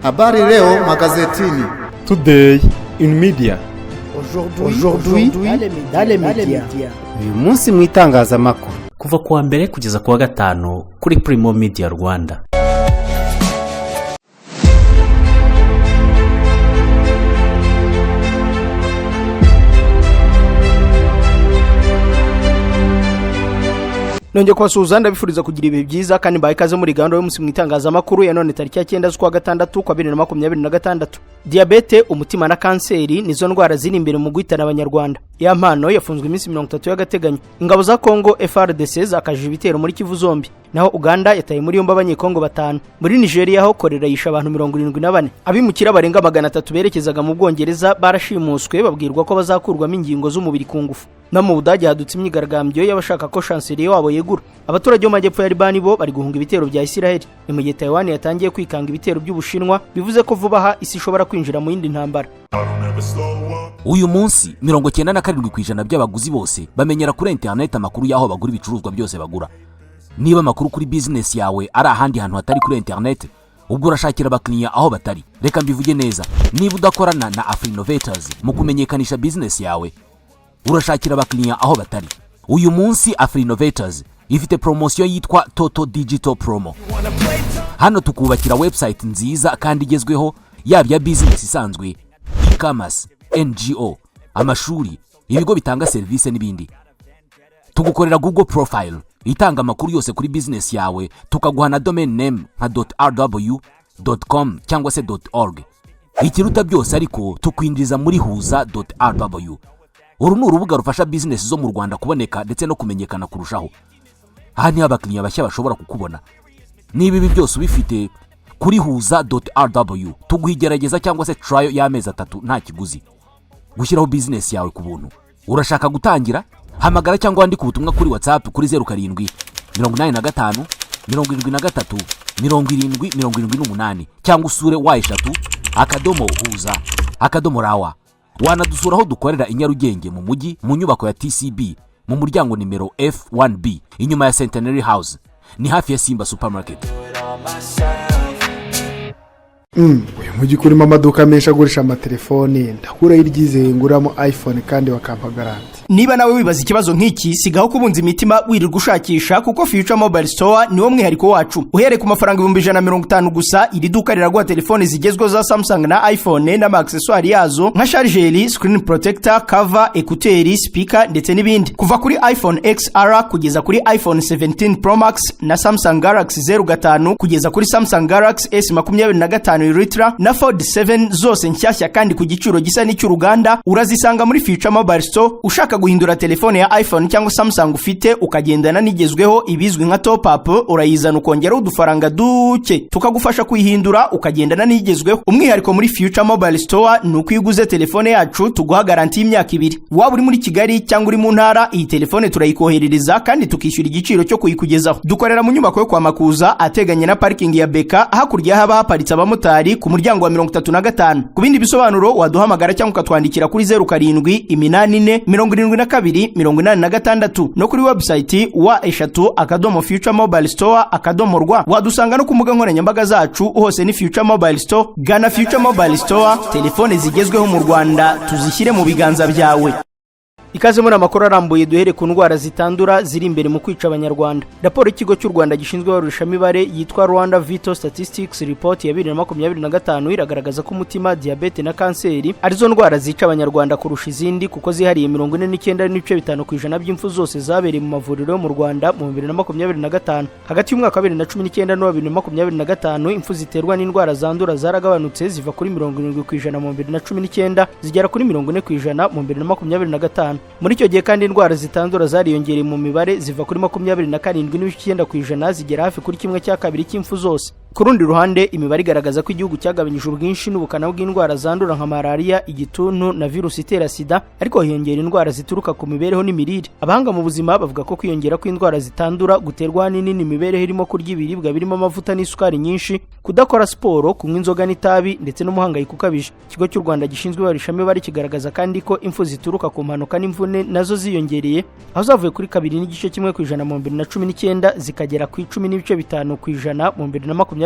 Habari leo magazetini. Today in media. Aujourd'hui dans les médias. Uyu munsi mu itangazamakuru. Kuva kuwa mbere kugeza kuwa gatanu kuri Primo Media Rwanda. Nonje kwasuza ndabifuriza kugira ibihe byiza kandi mbaye kaze muri gahunda y'umunsi mu itangazamakuru ya none tariki ya 9 z'ukwa gatandatu kwa 2026. Diabete, umutima na kanseri nizo ndwara ziri imbere mu guhitana abanyarwanda. Ya mpano yafunzwe iminsi 30 y'agateganyo. Ingabo za Kongo FARDC zakaje ibitero muri Kivu zombi. Naho Uganda yataye muri yombi abanyekongo 5. Muri Nigeria ho korera yisha abantu 74. Abimukira barenga 300 berekezaga mu Bwongereza barashimuswe babwirwa ko bazakurwamo ingingo z'umubiri ku ngufu. Na mu Budage hadutse imyigaragambyo y'abashaka ko chancelier wabo yegura. Abaturage bo majyepfo ya Libani bo bari guhunga ibitero bya Israel. Ni mu gihe Taiwan yatangiye kwikanga ibitero by'Ubushinwa bivuze ko vuba aha isi ishobora kwinjira mu yindi ntambara. Uyu munsi 97% by'abaguzi bose bamenyera kuri internet amakuru yaho bagura ibicuruzwa byose bagura. Niba amakuru kuri business yawe ari ahandi hantu hatari kuri internet, ubwo urashakira abakiriya aho batari. Reka mbivuge neza, niba udakorana na Afrinovators mu kumenyekanisha business yawe, urashakira abakiriya aho batari. Uyu munsi Afrinovators ifite promotion yitwa Toto Digital Promo. Hano tukubakira website nziza kandi igezweho yabya business isanzwe, e-commerce, NGO, amashuri, ibigo bitanga service n'ibindi. Tugukorera Google profile itanga amakuru yose kuri business yawe, tukaguha na domain name nka .rw.com cyangwa se .org. Ikiruta byose ariko tukwinjiza muri huza.rw. Uru ni urubuga rufasha business zo mu Rwanda kuboneka ndetse no kumenyekana kurushaho. Aha ni abakiriya bashya bashobora kukubona. Niba ibi byose ubifite kuri huza.rw, tuguhigerageza cyangwa se trial y'amezi 3 nta kiguzi. Gushyiraho business yawe ku buntu. Urashaka gutangira? Hamagara cyangwa wandika ubutumwa kuri WhatsApp kuri 07 85 73 7078 cyangwa usure y3.huza.rawa. Wanadusura aho dukorera i Nyarugenge mu mujyi mu nyubako ya TCB mu muryango nimero F1B inyuma ya Centenary House, ni hafi ya Simba Supermarket. Uyu mujyi kurimo amaduka menshi agurisha amatelefone, ndakura iryizeye nguramo iPhone kandi bakampa garanti. Niba nawe wibaza ikibazo nk'iki, sigaho kubunza imitima wirirwa ushakisha, kuko Future Mobile Store niwo mwihariko wacu. Uhereye ku mafaranga 150 gusa, iri duka riraguha telefone zigezweho za Samsung na iPhone n'ama accessoires yazo nka charger, screen protector, cover, écouteurs, speaker ndetse n'ibindi. Kuva kuri iPhone XR kugeza kuri iPhone 17 Pro Max na Samsung Galaxy 05 kugeza kuri Samsung Galaxy S25 Ultra na Fold 7 zose nshyashya kandi ku giciro gisa n'icy'uruganda, urazisanga muri Future Mobile Store. Ushaka guhindura telefone ya iPhone cyangwa Samsung ufite ukagendana nigezweho ibizwi nka top up, urayizana ukongera udufaranga duke tukagufasha kuyihindura ukagendana nigezweho. Umwihariko muri Future Mobile Store ni uko iguze telefone yacu tuguha garanti y'imyaka 2. Waba uri muri Kigali cyangwa uri mu ntara, iyi telefone turayikoherereza kandi tukishyura igiciro cyo kuyikugezaho. Dukorera mu nyubako yo kwa Makuza ateganye na parking ya Beka, hakurya haba haparitse abamotari ku muryango wa 35. Ku bindi bisobanuro waduhamagara cyangwa ukatwandikira kuri 07 no kuri website wa eshatu.futuremobile-store.rw. Wadusanga no ku mbuga nkoranyambaga zacu hose ni Future Mobile Store. Gana Future Mobile Store, telefone zigezweho mu Rwanda tuzishyire mu biganza byawe. Ikaze muri amakuru arambuye duhere ku ndwara zitandura ziri imbere mu kwica abanyarwanda. Raporo y'ikigo cy'u Rwanda gishinzwe barusha mibare yitwa Rwanda Vital Statistics Report ya 2025 iragaragaza ko umutima, diabete na kanseri arizo ndwara zica abanyarwanda kurusha izindi, kuko zihariye 49.5% by'imfu zose zabereye mu mavuriro yo mu Rwanda mu 2025. Hagati y'umwaka wa 2019 no 2025 imfu ziterwa n'indwara zandura zaragabanutse ziva kuri 70% mu 2019 zigera kuri 40% mu 2025. Muri icyo gihe kandi indwara zitandura zariyongereye mu mibare ziva kuri 27.9% zigera hafi kuri 1/2 cy'imfu zose. Ku rundi ruhande, imibare igaragaza ko igihugu cyagabanyije ubwinshi n'ubukana bw'indwara zandura nka malaria, igituntu na virusi itera sida, ariko hiyongera indwara zituruka ku mibereho n'imirire. Abahanga mu buzima bavuga ko kwiyongera kw'indwara zitandura guterwa n'inini imibereho irimo kurya ibiribwa birimo amavuta n'isukari nyinshi, kudakora siporo, kunywa inzoga n'itabi ndetse n'umuhangayiko ukabije. Ikigo cy'u Rwanda gishinzwe ibarurishamibare kigaragaza kandi ko imfu zituruka ku mpanuka n'imvune nazo ziyongereye, aho zavuye kuri 2.1% mu 2019 zikagera ku 10.5% mu 2025.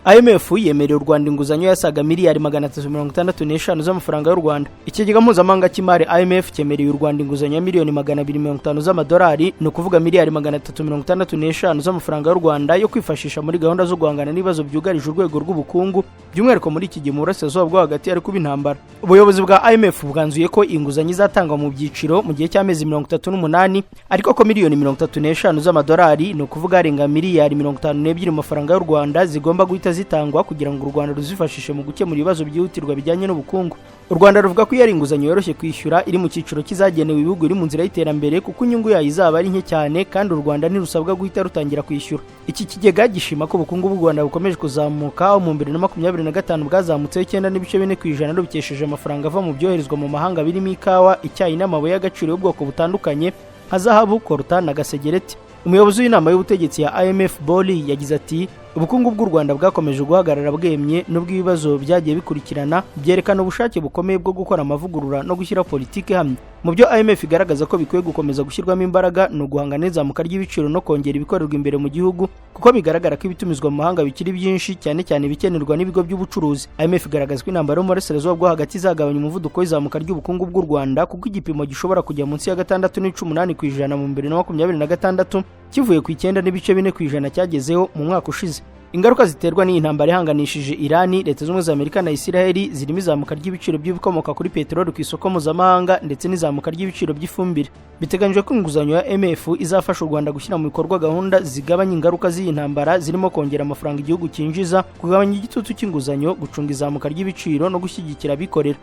IMF yemereye u Rwanda inguzanyo yasaga miliyari 365 z'amafaranga y'u Rwanda. Ikigega mpuzamahanga cy'imari IMF cyemereye u Rwanda inguzanyo ya miliyoni 250 z'amadolari, no kuvuga miliyari 365 z'amafaranga y'u Rwanda yo kwifashisha muri gahunda zo guhangana n'ibibazo byugarije urwego rw'ubukungu, by'umwihariko muri iki gihe mu burasirazuba bwo hagati ari kuba intambara. Ubuyobozi bwa IMF bwanzuye ko inguzanyo izatangwa mu byiciro mu gihe cy'amezi 38, ariko ko miliyoni 35 z'amadolari, no kuvuga arenga miliyari 52 mu mafaranga y'u Rwanda zigomba guhita zitangwa kugira ngo u Rwanda ruzifashishe mu gukemura ibibazo byihutirwa bijyanye n'ubukungu. U Rwanda ruvuga ko yari inguzanyo yoroshye kwishyura iri mu cyiciro kizagenewe ibihugu iri mu nzira y'iterambere, kuko inyungu yayo izaba ari nke cyane kandi u Rwanda ntirusabwa guhita rutangira kwishyura. Iki kigega gishima ko ubukungu bw'u Rwanda bukomeje kuzamuka, mu 2025 bwazamutseho 9.4% rubikesheje amafaranga ava mu byoherezwa mu mahanga birimo ikawa, icyayi n'amabuye y'agaciro y'ubwoko butandukanye nka zahabu, coltan na gasegereti. Umuyobozi w'inama y'ubutegetsi ya IMF Boli yagize ati ubukungu bw'u Rwanda bwakomeje guhagarara bwemye n'ubwo ibibazo byagiye bikurikirana byerekana ubushake bukomeye bwo gukora amavugurura no gushyira politiki hamwe. Mu byo IMF igaragaza ko bikwiye gukomeza gushyirwamo imbaraga no guhangana n'izamuka ry'ibiciro no kongera ibikorerwa imbere mu gihugu, kuko bigaragara ko ibitumizwa mu mahanga bikiri byinshi, cyane cyane bikenerwa n'ibigo by'ubucuruzi. IMF igaragaza ko intambara yo mu burasirazuba bwo hagati izagabanya umuvuduko w'izamuka ry'ubukungu bw'u Rwanda, kuko igipimo gishobora kujya munsi ya 6.8% mu 2026 kivuye ku 9.4% cyagezeho mu mwaka ushize. Ingaruka ziterwa n'iyi ntambara ihanganishije Irani, Leta z'Ubumwe za Amerika na Isiraheli zirimo izamuka ry'ibiciro by'ibikomoka kuri peteroli ku isoko mpuzamahanga ndetse n'izamuka ry'ibiciro by'ifumbire. Biteganyijwe ko inguzanyo ya IMF izafasha u Rwanda gushyira mu bikorwa gahunda zigabanya ingaruka z'iyi ntambara, zirimo kongera amafaranga igihugu cyinjiza, kugabanya igitutu cy'inguzanyo, gucunga izamuka ry'ibiciro no gushyigikira abikorera.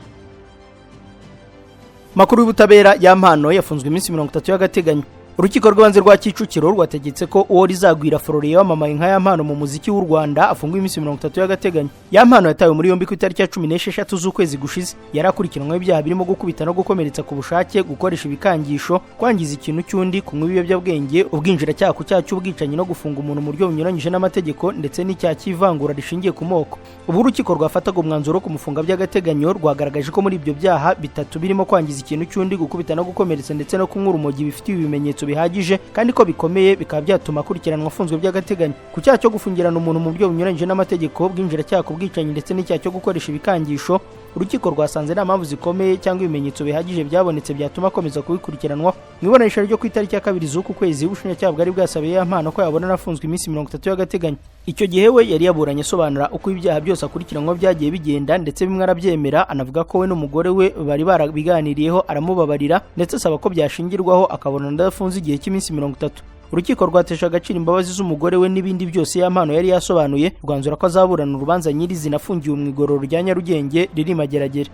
Makuru y'ubutabera ya Mpano yafunzwe iminsi 30 y'agateganyo. Urukiko rw'ibanze rwa Kicukiro rwategetse ko uwo Rizagwira Florent wamamaye nka ya Mpano mu muziki w'u Rwanda afungwa iminsi 30 y'agateganyo. Ya Mpano yatawe muri yombi ku itariki ya 16 z'ukwezi gushize. Yari akurikiranwe ibyaha birimo gukubita no gukomeretsa ku bushake, gukoresha ibikangisho, kwangiza ikintu cy'undi, kunywa ibiyobyabwenge, ubwinjiracyaha ku cyaha cy'ubwicanyi no gufunga umuntu mu buryo bunyuranyije n'amategeko, ndetse n'icyaha cy'ivangura rishingiye ku moko. Ubu urukiko rwafataga umwanzuro wo kumufunga by'agateganyo rwagaragaje ko muri ibyo byaha bitatu birimo kwangiza ikintu cy'undi, gukubita no gukomeretsa ndetse no kunywa urumogi bifitiye ibimenyetso bihagije kandi ko bikomeye, bikaba byatuma akurikiranwa afunzwe by'agateganyo. Ku cyaha cyo gufungirana umuntu mu buryo bunyuranyije n'amategeko, bw'injiracyaha ku bwicanyi ndetse n'icyaha cyo gukoresha ibikangisho, urukiko rwasanze nta mpamvu zikomeye cyangwa ibimenyetso bihagije byabonetse byatuma akomeza kubikurikiranwa. Mu iburanisha ryo ku itariki ya 2 z'uku kwezi, ubushinjacyaha bwari bwasabiye ya Mpano ko yabona afunzwe iminsi 30 y'agateganyo. Icyo gihe we yari yaburanye asobanura uko ibyaha byose akurikiranwa byagiye bigenda, ndetse bimwe arabyemera, anavuga ko we n'umugore we bari barabiganiriyeho, aramubabarira ndetse asaba ko byashingirwaho akabona adafunze igihe cy'iminsi 30. Urukiko rwatesha agaciro imbabazi z'umugore we n'ibindi byose ya Mpano yari yasobanuye, rwanzura ko azaburana urubanza nyiri zinafungiwe mu igororo rya Nyarugenge riri Mageragere.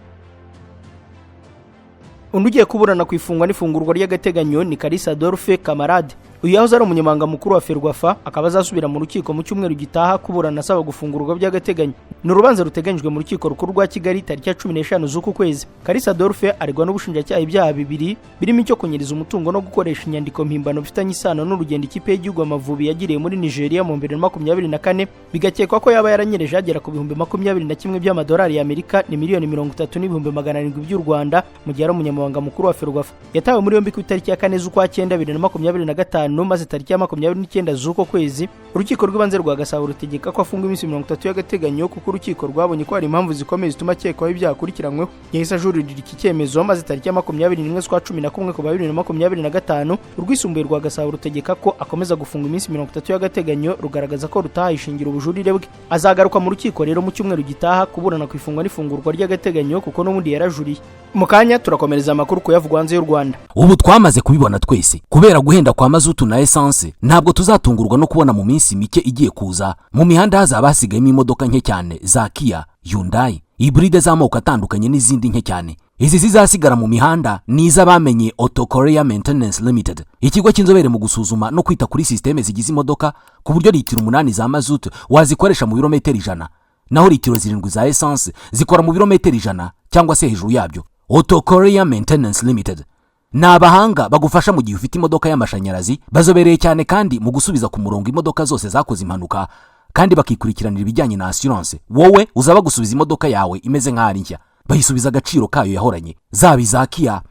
Undi ugiye kuburana ku ifungwa n'ifungurwa ry'agateganyo ni Kalisa Adolphe Kamarade. Uyu yahoze ari umunyamabanga mukuru wa Ferwafa, akaba azasubira mu rukiko mu cyumweru gitaha kuburana asaba gufungurwa by'agateganyo. Ni urubanza ruteganyijwe mu rukiko rukuru rwa Kigali tariki ya 15 z'uku kwezi. Kalisa Adolphe aregwa n'ubushinjacyaha ibyaha bibiri birimo icyo kunyereza umutungo no gukoresha inyandiko mpimbano bifitanye isano n'urugendo ikipe y'igihugu Amavubi yagiriye muri Nigeria mu 2024, bigakekwa ko yaba yaranyereje agera ku 21,000 by'amadolari y'Amerika, ni miliyoni 30,700 by'u Rwanda, mu gihe ari umunyamabanga mukuru wa Ferwafa. Yatawe muri yombi ku itariki ya 4 z'ukwa 9 2025, maze tariki ya 29 z'uko kwezi urukiko rw'ibanze rwa Gasabo rutegeka ko afungwa iminsi 30 y'agateganyo, kuko urukiko rwabonye ko hari impamvu zikomeye zituma akekwaho ibyaha akurikiranyweho. Yahise ajuririra iki cyemezo, maze tariki ya 21 z'ukwa 11 ku 2025 urwisumbuye rwa Gasabo rutegeka ko akomeza gufungwa iminsi 30 y'agateganyo, rugaragaza ko rutahishingira ubujurire bwe. Azagaruka mu rukiko rero mu cyumweru gitaha kuburana ku ifungwa n'ifungurwa ry'agateganyo, kuko n'ubundi yarajuriye. Mu kanya turakomereza amakuru kuyavugwa hanze y'u Rwanda. Ubu twamaze kubibona twese, kubera guhenda kwa mazutu na essence ntabwo tuzatungurwa no kubona mu minsi mike igiye kuza mu mihanda hazaba hasigayemo imodoka nke cyane za Kia, Hyundai, hybride z'amoko atandukanye n'izindi nke cyane. Izi zizasigara mu mihanda niza bamenye Auto Korea Maintenance Limited, ikigo cy'inzobere mu gusuzuma no kwita kuri systeme zigize imodoka, ku buryo litiro 8 za mazutu wazikoresha mu birometero 100, naho litiro 7 za essence zikora mu birometero 100 cyangwa se hejuru yabyo. Auto Korea Maintenance Limited ni abahanga bagufasha mu gihe ufite imodoka y'amashanyarazi, bazobereye cyane kandi mu gusubiza ku murongo imodoka zose zakoze impanuka, kandi bakikurikiranira ibijyanye na assurance. Wowe uzaba gusubiza imodoka yawe imeze nk'ari nshya, bayisubiza agaciro kayo yahoranye, zaba iza Kia,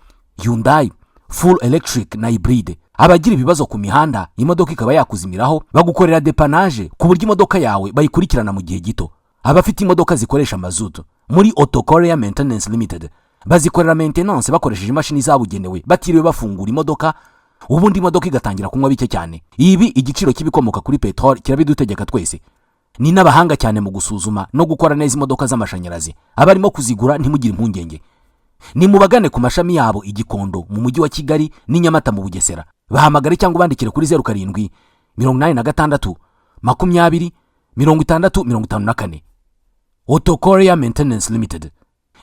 Hyundai, full electric na hybride. abagira ibibazo ku mihanda imodoka ikaba yakuzimiraho bagukorera depanage ku buryo imodoka yawe bayikurikirana mu gihe gito. Abafite imodoka zikoresha mazutu muri Auto Korea Maintenance Limited bazikorera maintenance bakoresheje imashini zabugenewe batiriwe bafungura imodoka, ubundi imodoka igatangira kunywa bike cyane. Ibi igiciro cy'ibikomoka kuri petrol kirabidutegeka twese. Ni n'abahanga cyane mu gusuzuma no gukora neza imodoka z'amashanyarazi. Abarimo kuzigura ntimugire impungenge. Ni mubagane ku mashami yabo i Gikondo mu mujyi wa Kigali ni Nyamata mu Bugesera. Bahamagare cyangwa bandikire kuri 07 86 20 6054. Auto Korea Maintenance Limited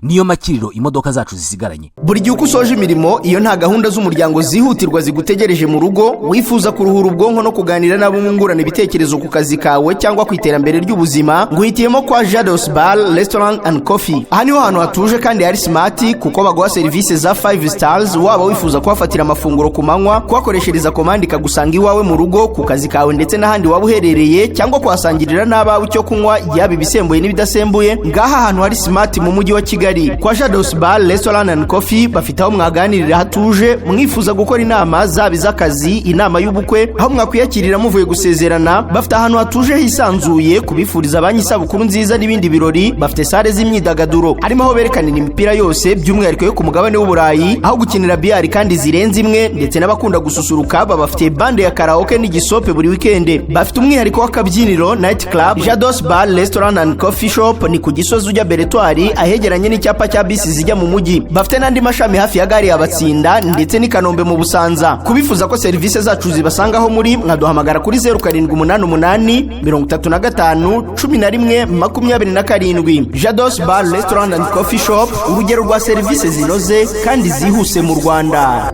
niyo makiriro imodoka zacu zisigaranye. Buri gihe uko usoje imirimo iyo nta gahunda z'umuryango zihutirwa zigutegereje mu rugo, wifuza kuruhura ubwonko no kuganira nabo mwungurana ibitekerezo ku kazi kawe cyangwa ku iterambere ry'ubuzima, nguhitiyemo kwa Jados Bar Restaurant and Coffee. Aha niho hantu hatuje kandi hari smart kuko baguha serivisi za 5 stars, waba wifuza kuhafatira amafunguro ku manywa, kuhakoreshereza komandi kagusanga iwawe mu rugo, ku kazi kawe ndetse n'ahandi waba uherereye, cyangwa kuhasangirira n'abawe icyo kunywa yaba ibisembuye n'ibidasembuye. Ngaha ahantu hari smart mu mujyi wa Kigali kwa Jados Bar Restaurant and Coffee bafite aho mwaganirira hatuje, mwifuza gukora inama zaba iz'akazi, inama y'ubukwe, aho mwakwiyakirira muvuye gusezerana. Bafite ahantu hatuje hisanzuye kubifuriza abanyisabukuru nziza n'ibindi birori. Bafite sale z'imyidagaduro harimo aho berekanira imipira yose by'umwihariko yo ku mugabane w'Uburayi, aho gukinira biyari kandi zirenze imwe, ndetse n'abakunda gususuruka bafite bande ya karaoke n'igisope buri weekend. Bafite umwihariko w'akabyiniro night club. Jados Bar Restaurant and Coffee Shop ni ku Gisozi ujya Beretwari ahegeranye n'icyapa cya bisi zijya mu mujyi. Bafite n'andi mashami hafi ya gare ya Batsinda ndetse n'i Kanombe mu Busanza. Kubifuza ko serivisi zacu zibasangaho muri, mwaduhamagara kuri 0788 35 11 27. Jados Bar Restaurant and Coffee Shop, urugero rwa serivisi zinoze kandi zihuse mu Rwanda.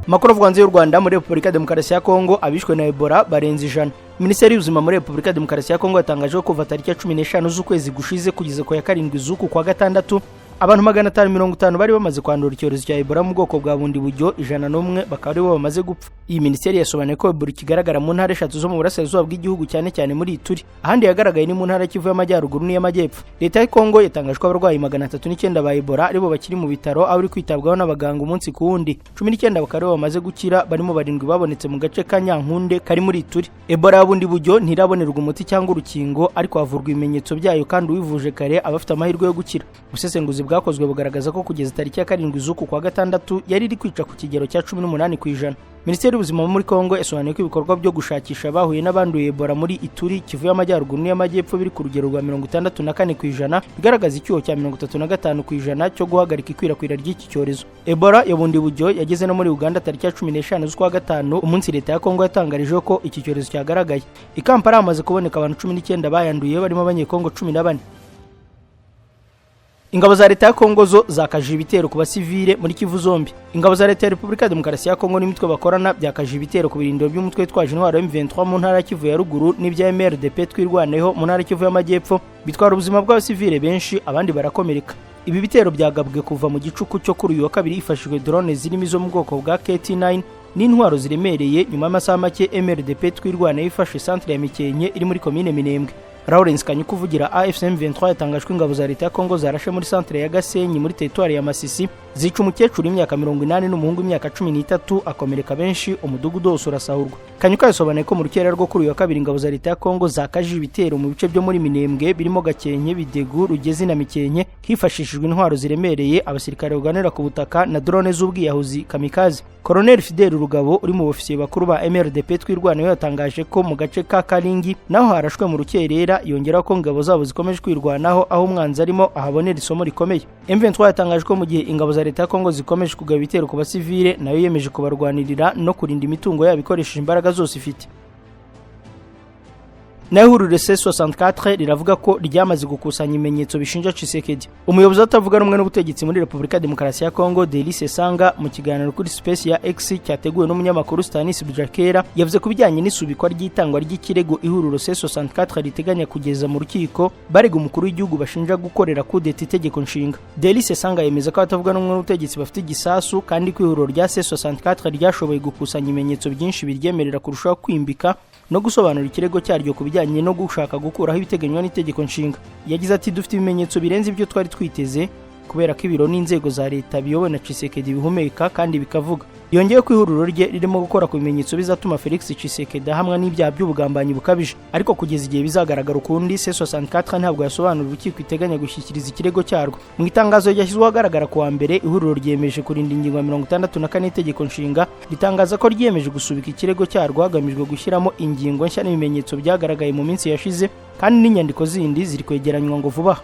Makuru avugwanze y'u Rwanda muri Repubulika Demokarasi ya Kongo abishwe na Ebola barenze 100. Minisiteri y'ubuzima muri Repubulika Demokarasi ya Kongo yatangaje ko kuva tariki ya 15 z'ukwezi gushize kugeza ku ya 7 z'uku kwa gatandatu abantu 550 bari bamaze kwandura icyorezo cya Ebola mu bwoko bwa bundi buryo 101 bakaba ari bo bamaze gupfa. Iyi minisiteri yasobanuye ko Ebola kigaragara mu ntara 3 zo mu burasirazuba bw'igihugu cyane cyane muri Ituri, ahandi yagaragaye ni mu ntara Kivu y'Amajyaruguru n'iy'Amajyepfo. Leta ya Kongo yatangaje ko abarwayi 309 ba Ebola aribo bakiri mu bitaro aho ari kwitabwaho n'abaganga umunsi ku wundi. 19 bakaba bamaze gukira, barimo 7 babonetse mu gace ka Nyankunde kari muri Ituri. Ebola bundi buryo ntirabonerwa umuti cyangwa urukingo, ariko havurwa ibimenyetso byayo kandi uwivuje kare abafite amahirwe yo gukira. Ubusesenguzi bwakozwe bugaragaza ko kugeza tariki ya 7 z'uku kwa gatandatu yari iri kwica ku kigero cya 18%. Minisiteri y'ubuzima muri Kongo yasobanuye ko ibikorwa byo gushakisha abahuye n'abanduye Ebola muri Ituri, Kivu y'Amajyaruguru n'iy'Amajyepfo biri ku rugero rwa 64%, bigaragaza icyuho cya 35% cyo guhagarika ikwirakwira ry'iki cyorezo. Ebola yabundi buryo yageze no muri Uganda tariki ya 15 z'ukwa gatanu, umunsi leta ya Kongo yatangarije ko iki cyorezo cyagaragaye. I Kampala hamaze kuboneka abantu 19 bayanduye barimo abanyekongo 14. Ingabo za leta ya Kongo zo zakaje ibitero ku basivile muri Kivu zombi. Ingabo za leta ya Repubulika Demokarasi ya Kongo n'imitwe bakorana byakaje ibitero ku birindiro by'umutwe twaje intwaro M23 mu ntara Kivu ya ruguru n'ibya MRDP twirwaneho mu ntara Kivu y'Amajyepfo, bitwara ubuzima bw'abasivile benshi abandi barakomereka. Ibi bitero byagabwe kuva mu gicuku cyo kuri uyu wa kabiri hifashishijwe drone zirimo izo mu bwoko bwa KT9 n'intwaro ziremereye. Nyuma y'amasaha make MRDP twirwaneho ifashe centre ya Mikenke iri muri commune Minembwe. Lawrence Kanyuka uvugira AFSM 23 yatangajwe ingabo za leta ya Kongo zarashe muri centre ya Gasenyi muri territoire ya Masisi zica umukecuru imyaka 80 n'umuhungu imyaka 13 akomereka benshi, umudugudu wose urasahurwa. Kanyuka yasobanuye ko mu rukera rwo kuri uyu wa kabiri ingabo za leta ya Kongo zakaje ibitero mu bice byo muri Minembwe birimo Gakenke, Bidegu, Rugezi na Mikenke hifashishijwe intwaro ziremereye, abasirikare baganira ku butaka na drone z'ubwiyahuzi kamikaze. Colonel Fidel Rugabo uri mu ofisiye bakuru ba MRDP twirwaneho yatangaje ko mu gace ka Karingi naho harashwe mu rukerera, yongera ko ingabo zabo zikomeje kwirwanaho aho umwanzi arimo ahabonera isomo rikomeye. M23 yatangaje ko mu gihe ingabo za leta ya Kongo zikomeje kugaba ibitero ku basivile, nayo yemeje kubarwanirira no kurinda imitungo yabo ikoresheje imbaraga zose ifite. Naho ihuriro C64 riravuga ko ryamaze gukusanya ibimenyetso bishinja Tshisekedi. Umuyobozi atavuga rumwe n'ubutegetsi muri Repubulika Demokarasi ya Kongo, Delice Sanga, mu kiganiro kuri Space ya X cyateguwe n'umunyamakuru Stanis Bujakera, yavuze ku bijyanye n'isubikwa ry'itangwa ry'ikirego ihuriro C64 riteganya kugeza mu rukiko barega umukuru w'igihugu bashinja gukorera kudeta itegeko nshinga. Delice Sanga yemeza ko atavuga n'umwe n'ubutegetsi bafite igisasu kandi ko ihuriro rya C64 ryashoboye gukusanya ibimenyetso byinshi biryemerera kurushaho kwimbika no gusobanura ikirego cyaryo ku bijyanye no gushaka gukuraho ibiteganywa n'itegeko nshinga. Yagize ati dufite ibimenyetso birenze ibyo twari twiteze kubera ko ibiro n'inzego za leta biyobowe na Tshisekedi bihumeka kandi bikavuga. Yongeye ko ihuriro rye ririmo gukora ku bimenyetso bizatuma Felix Tshisekedi ahamwa n'ibyaha by'ubugambanyi bukabije, ariko kugeza igihe bizagaragara ukundi C64 ntabwo yasobanura urukiko iteganya gushyikiriza ikirego cyarwo. Mu itangazo ryashyizweho agaragara ku wa mbere, ihuriro ryemeje kurinda ingingo ya 64 itegeko nshinga, ritangaza ko ryiyemeje gusubika ikirego cyarwo hagamijwe gushyiramo ingingo nshya n'ibimenyetso byagaragaye mu minsi yashize, kandi n'inyandiko zindi ziri kwegeranywa ngo vuba.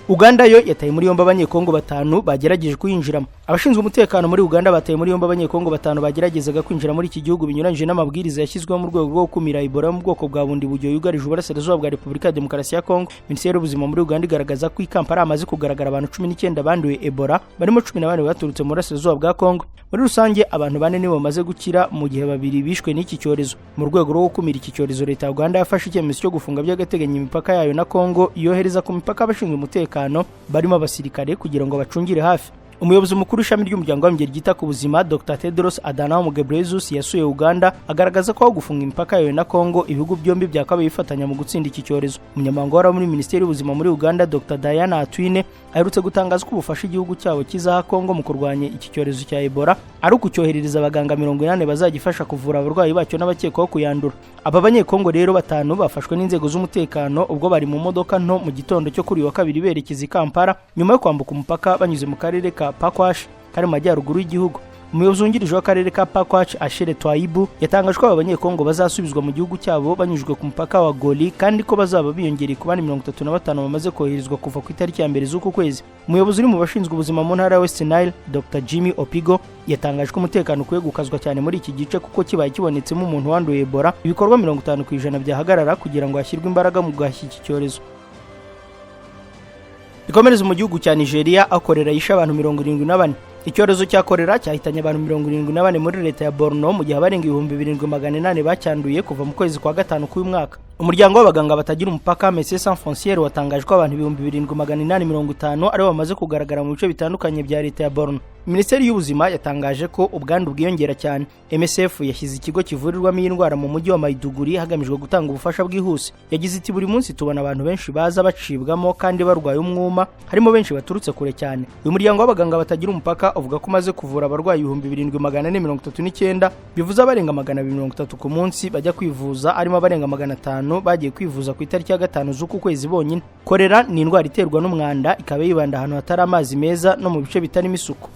Uganda yo yataye muri yombi abanyekongo 5 bagerageje kuyinjiramo. Abashinzwe umutekano muri Uganda bataye muri yombi abanyekongo 5 bageragezaga kwinjira muri iki gihugu binyuranyije n'amabwiriza yashyizweho mu rwego rwo gukumira Ebola mu bwoko bwa bundi buryo yugarije uburasirazuba bwa Repubulika ya Demokarasi ya Kongo. Minisiteri y'ubuzima muri Uganda igaragaza ko i Kampala amaze kugaragara abantu 19 banduye Ebola, barimo 14 baturutse mu burasirazuba bwa Kongo. Muri rusange abantu 4 nibo bamaze gukira mu gihe 2 bishwe n'iki cyorezo. Mu rwego rwo gukumira iki cyorezo, leta ya Uganda yafashe icyemezo cyo gufunga by'agateganyo imipaka yayo na Kongo, yohereza ku mipaka abashinzwe umutekano barimo abasirikare kugira ngo bacungire hafi. Umuyobozi mukuru w'ishami ry'umuryango w'abimbye ryita ku buzima Dr Tedros Adhanom Ghebreyesus yasuye Uganda, agaragaza ko gufunga imipaka yayo na Kongo ibihugu byombi byakabaye bifatanya mu gutsinda iki cyorezo. Umunyamabanga wari muri Minisiteri y'ubuzima muri Uganda Dr Diana Atwine aherutse gutangaza ko ubufasha igihugu cyabo kizaha Kongo mu kurwanya iki cyorezo cya Ebola ari ukucyoherereza abaganga 80 bazagifasha kuvura abarwayi bacyo n'abakekwaho kuyandura. Aba banyekongo rero 5 bafashwe n'inzego z'umutekano ubwo bari mu modoka nto mu gitondo cyo kuri wa kabiri berekeza i Kampala nyuma yo kwambuka umupaka banyuze mu karere ka Pakwash kari mu majyaruguru y'igihugu. Umuyobozi wungirije w'akarere ka Pakwash Ashere Twaibu yatangaje ko aba banyekongo bazasubizwa mu gihugu cyabo banyujwe ku mupaka wa Goli, kandi ko bazaba biyongereye ku bandi 35 bamaze koherezwa kuva ku itariki ya mbere z'uku kwezi. Umuyobozi uri mu bashinzwe ubuzima mu ntara ya West Nile Dr Jimmy Opigo yatangaje ko umutekano ukwiye gukazwa cyane muri iki gice kuko kibaye kibonetsemo umuntu wanduye Ebola, ibikorwa 50% byahagarara kugira ngo hashyirwe imbaraga mu guhashya iki cyorezo. Ikomereza mu gihugu cya Nigeria akorera yisha abantu 74. Icyorezo cya korera cyahitanye abantu 74 muri leta ya Borno mu gihe abarenga 2800 bacyanduye kuva mu kwezi kwa gatanu k'uyu mwaka. Umuryango w'abaganga batagira umupaka Médecins Sans Frontières watangaje ko abantu 2850 ari bamaze kugaragara mu bice bitandukanye bya leta ya Borno. Minisiteri y'ubuzima yatangaje ko ubwandu bwiyongera cyane. MSF yashyize ikigo kivurirwamo iyi ndwara mu mujyi wa Maiduguri hagamijwe gutanga ubufasha bwihuse. Yagize iti buri munsi tubona abantu benshi baza bacibwamo kandi barwaye umwuma, harimo benshi baturutse kure cyane. Uyu muryango w'abaganga batagira umupaka uvuga ko umaze kuvura abarwayi 2439, bivuze abarenga 230 ku munsi bajya kwivuza, arimo abarenga 500 bagiye kwivuza ku itariki ya 5 z'uku kwezi bonyine. Korera ni indwara iterwa n'umwanda, ikaba yibanda ahantu hatari amazi meza no mu bice bitarimo isuku.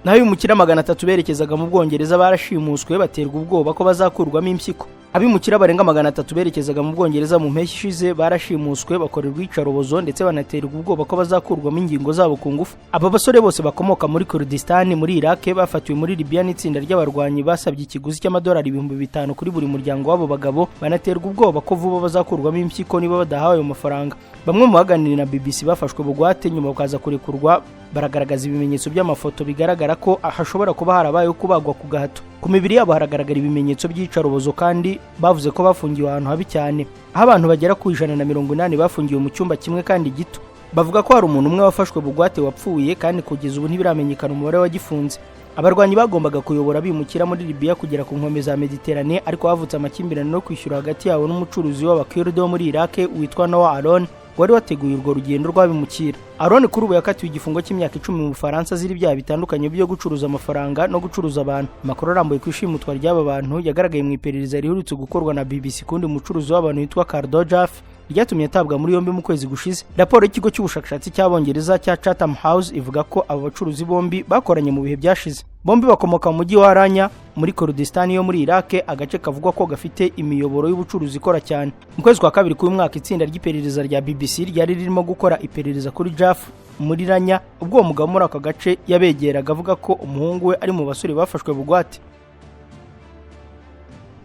Naho umukira 300 berekezaga mu Bwongereza barashimuswe baterwa ubwoba ko bazakurwamo impyiko. Abimukira barenga 300 berekezaga mu Bwongereza mu mpeshyi ishize barashimuswe bakorerwa icarobozo ndetse banaterwa ubwoba ko bazakurwamo ingingo zabo ku ngufu. Aba basore bose bakomoka muri Kurdistan muri Iraq bafatiwe muri Libya n'itsinda ry'abarwanyi basabye ikiguzi cy'amadolari 5,000 kuri buri muryango wabo bagabo, banaterwa ubwoba ko vuba bazakurwamo impyiko niba badahawe ayo mafaranga. Bamwe mu baganiriye na BBC bafashwe bugwate nyuma bakaza kurekurwa baragaragaza ibimenyetso by'amafoto bigaragara ko hashobora kuba harabayeho kubagwa ku gahato. Ku mibiri yabo haragaragara ibimenyetso by'icarobozo kandi bavuze ko bafungiwe ahantu habi cyane, aho abantu bagera ku 180 bafungiwe mu cyumba kimwe kandi gito. Bavuga ko hari umuntu umwe wafashwe bugwate wapfuye kandi kugeza ubu ntibiramenyekana umubare wagifunze. Abarwanyi bagombaga kuyobora bimukira muri Libya kugera ku nkombe za Mediterane, ariko havutse amakimbirane no kwishyura hagati yabo n'umucuruzi w'Abakurdo muri Iraq witwa Noah Aron wari wateguye urwo rugendo rw'abimukira. Aron kuri ubu yakatiwe igifungo cy'imyaka 10 mu Bufaransa ziri byaha bitandukanye byo gucuruza amafaranga no gucuruza abantu. Amakuru arambuye kwishimutwa ry'aba bantu yagaragaye mu iperereza riherutse gukorwa na BBC kundi umucuruzi w'abantu witwa Cardo Jaff ryatumye atabwa muri yombi mu kwezi gushize. Raporo y'ikigo cy'ubushakashatsi cy'Abongereza cya Chatham House ivuga ko aba bacuruzi bombi bakoranye mu bihe byashize. Bombi bakomoka mu mujyi wa Ranya muri Kurdistan yo muri Iraq, agace kavugwa ko gafite imiyoboro y'ubucuruzi ikora cyane. Mu kwezi kwa kabiri k'uyu mwaka itsinda ry'iperereza rya BBC ryari ririmo gukora iperereza kuri Jaff muri Ranya, ubwo uwo mugabo muri aka gace yabegeraga avuga ko umuhungu we ari mu basore bafashwe bugwate.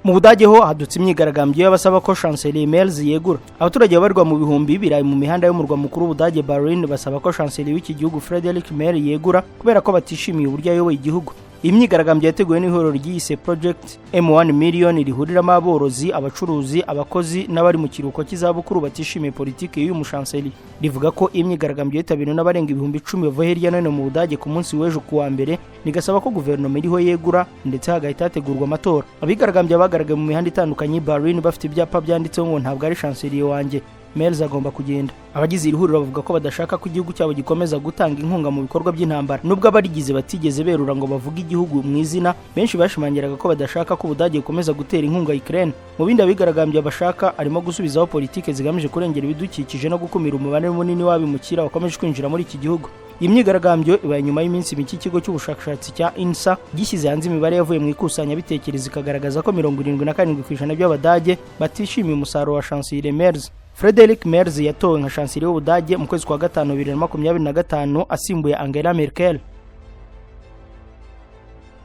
Mu Budage ho hadutse imyigaragambyo y'abasaba ko Chancelier Merz yegura. Abaturage babarwa mu bihumbi birayi mu mihanda y'umurwa mukuru w'Ubudage Berlin basaba ko Chancelier w'iki gihugu Friedrich Merz yegura kubera ko batishimiye uburyo ayoboye igihugu. Iyi myigaragambyo yateguwe n'ihuriro ry'iyise Project M1 Million rihuriramo aborozi, abacuruzi, abakozi n'abari mu kiruhuko cy'izabukuru batishimiye politiki y'uyu mushanseli. Rivuga ko imyigaragambyo yitabiriwe n'abarenga 10,000 bavuye hirya no hino mu Budage ku munsi w'ejo ku wa mbere, nigasaba ko guverinoma iriho yegura ndetse hagahita hategurwa amatora. Abigaragambye bagaragaye mu mihanda itandukanye Berlin bafite ibyapa byanditseho ngo ntabwo ari chancelier wanjye. Merz agomba kugenda. Abagize iri huriro bavuga ko badashaka ko igihugu cyabo gikomeza gutanga inkunga mu bikorwa by'intambara. Nubwo abarigize batigeze berura ngo bavuge igihugu mu izina, benshi bashimangiraga ko badashaka ko Ubudage bukomeza gutera inkunga Ukraine. Mu bindi abigaragambye bashaka arimo gusubizaho politike zigamije kurengera ibidukikije no gukumira umubare munini w'abimukira bakomeje kwinjira muri iki gihugu. Iyi myigaragambyo ibaye nyuma y'iminsi mike ikigo cy'ubushakashatsi cya INSA gishyize hanze imibare yavuye mu ikusanyabitekerezo ikagaragaza ko 77% by'Abadage batishimiye umusaruro wa Chancelier Merz. Friedrich Merz yatowe nka Chancelier w'Ubudage mu kwezi kwa gatanu 2025 asimbuye Angela Merkel.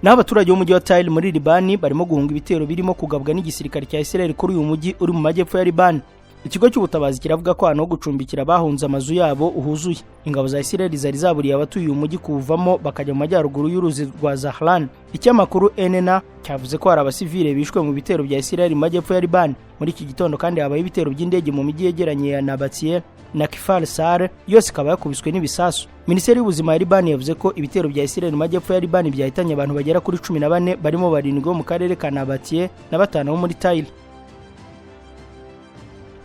N'abaturage b'umujyi wa Tyre muri Libani barimo guhunga ibitero birimo kugabwa n'igisirikare cya Israel kuri uyu mujyi uri mu majyepfo ya Libani. Ikigo cy'ubutabazi kiravuga ko hano gucumbikira bahunze amazu yabo uhuzuye. Ingabo za Israel zari zaburiye abatuye uyu mujyi kuvamo bakajya mu majyaruguru y'uruzi rwa Zahran. Ikinyamakuru NNA cyavuze ko hari abasivile bishwe mu bitero bya Israel mu majyepfo ya Libani. Muri iki gitondo kandi habaye ibitero by'indege mu mijyi yegeranye ya Nabatsier na Kfar Sar, yose ikaba yakubiswe n'ibisasu. Minisiteri y'ubuzima ya Libani yavuze ko ibitero bya Israel mu majyepfo ya Libani byahitanye abantu bagera kuri 14 barimo 7 bo mu karere ka Nabatsier na 5 bo muri Tyre.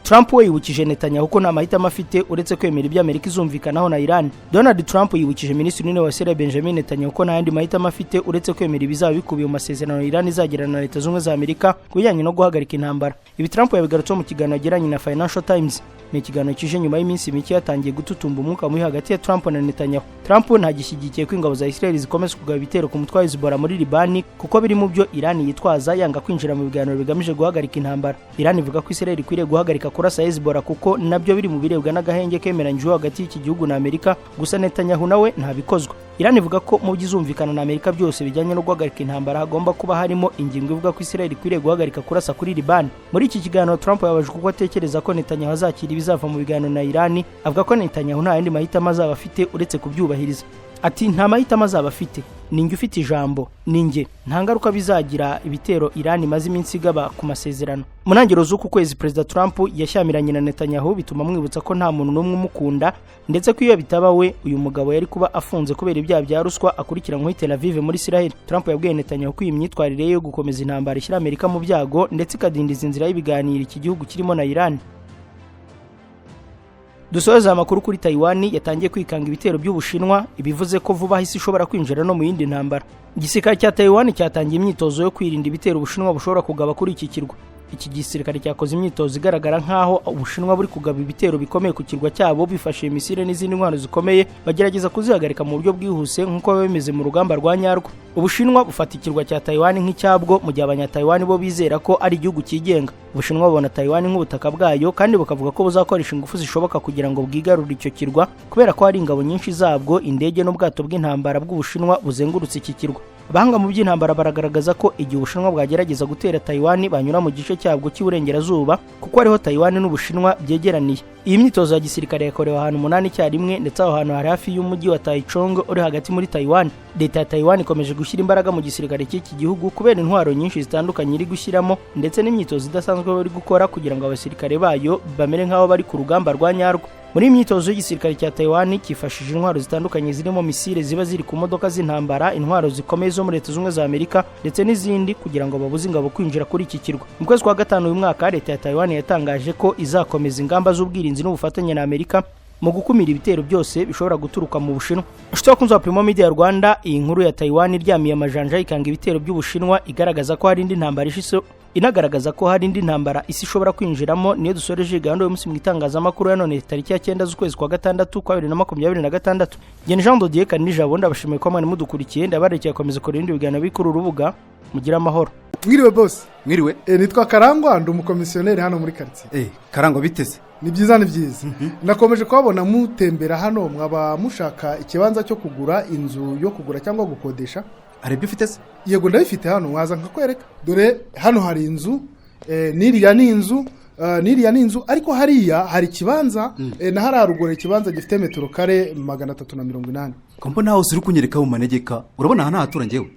Trump we yibukije Netanyahu ko nta mahitamo afite uretse kwemera ibyo Amerika izumvikanaho na Iran. Donald Trump yibukije Minisitiri w'Intebe wa Israel Benjamin Netanyahu ko nta yandi mahitamo afite uretse kwemera ibizaba bikubiye mu masezerano Iran izagirana na Leta Zunze za Amerika kubijyanye no guhagarika intambara. Ibi Trump yabigarutse mu kiganiro yagiranye na Financial Times. Ni ikiganiro kije nyuma y'iminsi mike yatangiye gututumba umwuka muri hagati ya Trump na Netanyahu. Trump ntagishyigikiye ko ingabo za Israel zikomeza kugaba ibitero ku mutwe wa Hezbollah muri Libani kuko biri mu byo Iran yitwaza yanga kwinjira mu biganiro bigamije guhagarika intambara. Iran ivuga ko Israel ikwiriye guhagarika kurasa Hezbollah kuko nabyo biri mu birebwa n'agahenge kemeranyijwe hagati y'iki gihugu na Amerika, gusa Netanyahu nawe ntabikozwe. Iran ivuga ko mu byizumvikana na Amerika byose bijyanye no guhagarika intambara hagomba kuba harimo ingingo ivuga ko Israel ikwiriye guhagarika kurasa kuri Libani. Muri iki kiganiro Trump yabajwe kuko atekereza ko Netanyahu azakira ibizava mu biganiro na Iran, avuga ko Netanyahu nta yandi mahitamo azaba afite uretse kubyubahiriza. Ati nta mahitamo azaba afite, ninjye ufite ijambo, ninjye nta ngaruka bizagira ibitero Iran imaze iminsi igaba ku masezerano. Mu ntangiriro z'uku kwezi Perezida Trump yashyamiranye na Netanyahu bituma mwibutsa ko nta muntu n'umwe umukunda, ndetse ko iyo bitaba we uyu mugabo yari kuba afunze kubera ibyaha bya ruswa akurikiranyweho i Tel Aviv muri Israel. Trump yabwiye Netanyahu ko iyi myitwarire yo gukomeza intambara ishyira Amerika mu byago ndetse ikadindiza inzira y'ibiganiro iki gihugu kirimo na Iran. Dusoza amakuru kuri Taiwan yatangiye kwikanga ibitero by'Ubushinwa, ibivuze ko vuba hisi ishobora kwinjira no mu yindi ntambara. Igisirikare cya Taiwan cyatangiye imyitozo yo kwirinda ibitero Ubushinwa bushobora kugaba kuri iki kirwa. Iki gisirikare cyakoze imyitozo igaragara nkaho Ubushinwa buri kugaba ibitero bikomeye ku kirwa cyabo bifashe misile n'izindi ntwaro zikomeye, bagerageza kuzihagarika mu buryo bwihuse nk'uko bemeze mu rugamba rwa nyarwo. Ubushinwa bufata ikirwa cya Taiwan nk'icyabwo mu gihe abanya-Taiwan bo bizera ko ari igihugu cyigenga. Ubushinwa bubona Taiwan nk'ubutaka bwayo kandi bukavuga ko buzakoresha ingufu zishoboka kugira ngo bwigarurire icyo kirwa kubera ko hari ingabo nyinshi zabwo, indege n'ubwato bw'intambara bw'Ubushinwa buzengurutse iki kirwa. Abahanga mu by'intambara baragaragaza ko igihe Ubushinwa bwagerageza gutera Taiwan banyura mu gice cyabwo cy'uburengerazuba kuko ariho Taiwan n'Ubushinwa byegeraniye. Iyi myitozo ya gisirikare yakorewe ahantu 8 icyarimwe ndetse aho hantu hari hafi y'umujyi wa Taichung uri hagati muri Taiwan. Leta ya Taiwan ikomeje gushyira imbaraga mu gisirikare cy'iki gihugu kubera intwaro nyinshi zitandukanye iri gushyiramo ndetse n'imyitozo idasanzwe bari gukora kugira ngo abasirikare bayo bamere nk'aho bari ku rugamba rwa nyarwo. Muri imyitozo y'igisirikare cya Taiwan kifashishije intwaro zitandukanye zirimo misile ziba ziri ku modoka z'intambara, intwaro zikomeye zo muri Leta Zunze za Amerika ndetse n'izindi kugira ngo babuze ingabo kwinjira kuri iki kirwa. Mu kwezi kwa gatanu uyu mwaka Leta ya Taiwan yatangaje ko izakomeza ingamba z'ubwirinzi n'ubufatanye na Amerika mu gukumira ibitero byose bishobora guturuka mu Bushinwa. Inshuti bakunze wa Primo Media Rwanda, iyi nkuru ya Taiwan iryamiye amajanja ikanga ibitero by'Ubushinwa inagaragaza ko hari indi ntambara isi ishobora kwinjiramo. Niyo dusoreje gahunda y'umunsi mu itangazamakuru ya none tariki ya 9 z'ukwezi kwa gatandatu kwa 2026. Jye Jean Dodier Kanijabo ndabashimiye ko mwari mudukurikiye, ndabarekeye komeza kora ibindi biganiro bikuru urubuga. Mugira amahoro. Mwiriwe boss. Mwiriwe. Nitwa Karangwa, ndi umukomisiyoneri hano muri quartier. Karangwa biteze. Ni byiza ni byiza. Nakomeje kubabona mutembera hano, mwaba mushaka ikibanza cyo kugura, inzu yo kugura cyangwa gukodesha. Arebye ufite se? Yego ndabifite hano, waza nkakwereka. Dore hano hari inzu, niriya ni inzu, ariko hariya hari kibanza na hararugore ikibanza gifite metero kare 380. Kombo naho uri kunyereka mu manegeka. Urabona hano hatura ngewe.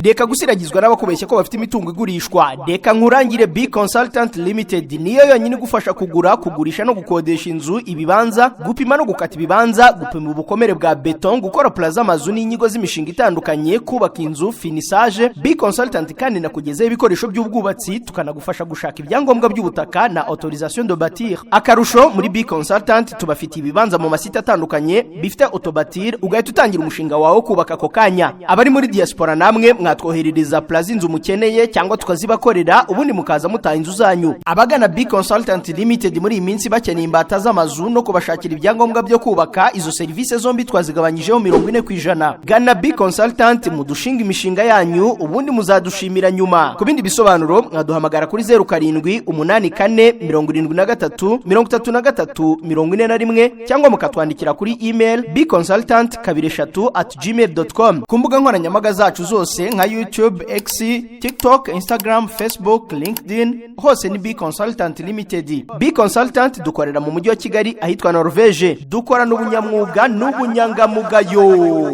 reka gusiragizwa n'abakubeshya ko bafite imitungo igurishwa. Reka nkurangire B Consultant Limited niyo yonyine igufasha kugura, kugurisha no gukodesha inzu, ibibanza, gupima no gukata ibibanza, gupima ubukomere bwa beton, gukora plaza amazu n'inyigo z'imishinga itandukanye, kubaka inzu, finissage. B Consultant kandi nakugezeho ibikoresho by'ubwubatsi, tukanagufasha gushaka ibyangombwa by'ubutaka na autorisation de bâtir. Akarusho muri B Consultant tubafitiye ibibanza mu masite atandukanye bifite autobatir, ugahita utangira umushinga wawe kubaka ako kanya. Abari muri diaspora namwe mwatwoherereza plaza inzu mukeneye cyangwa tukazibakorera, ubundi mukaza mutaha inzu zanyu. Abagana B Consultant Limited muri iyi minsi bakeneye imbata z'amazu no kubashakira ibyangombwa byo kubaka, izo serivisi zombi twazigabanyijeho 40%. Gana B Consultant mudushinga imishinga yanyu, ubundi muzadushimira nyuma. Ku bindi bisobanuro mwaduhamagara kuri 0784 cyangwa mukatwandikira kuri email bconsultant23@gmail.com. ku mbuga nkoranyambaga zacu zose nka YouTube, X, TikTok, Instagram, Facebook, LinkedIn, hose ni B Consultant Limited. B Consultant dukorera mu mujyi wa Kigali ahitwa Norvege. Dukora n'ubunyamwuga n'ubunyangamugayo.